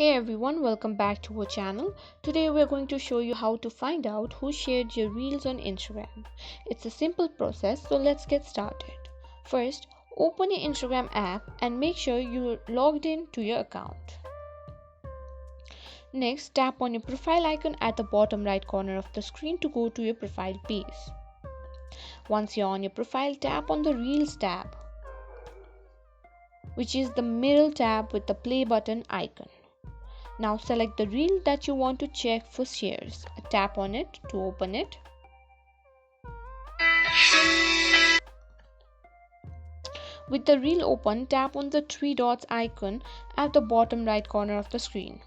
Hey everyone, welcome back to our channel. Today we're going to show you how to find out who shared your reels on Instagram. It's a simple process, so let's get started. First, open your Instagram app and make sure you're logged in to your account. Next, tap on your profile icon at the bottom right corner of the screen to go to your profile page. Once you're on your profile, tap on the Reels tab, which is the middle tab with the play button icon. Now select the reel that you want to check for shares. Tap on it to open it. With the reel open, tap on the three dots icon at the bottom right corner of the screen.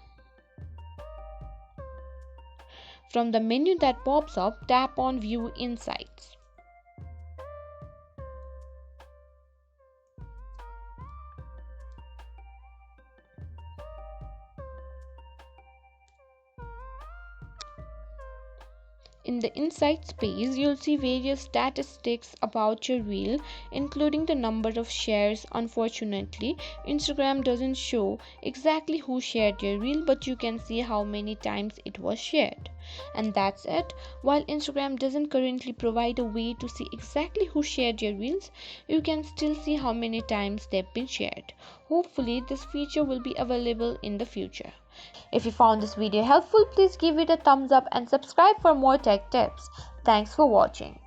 From the menu that pops up, tap on View Insights. In the Insights page, you'll see various statistics about your reel, including the number of shares. Unfortunately, Instagram doesn't show exactly who shared your reel, but you can see how many times it was shared. And that's it. While Instagram doesn't currently provide a way to see exactly who shared your reels, you can still see how many times they've been shared. Hopefully, this feature will be available in the future. If you found this video helpful, please give it a thumbs up and subscribe for more tech tips. Thanks for watching.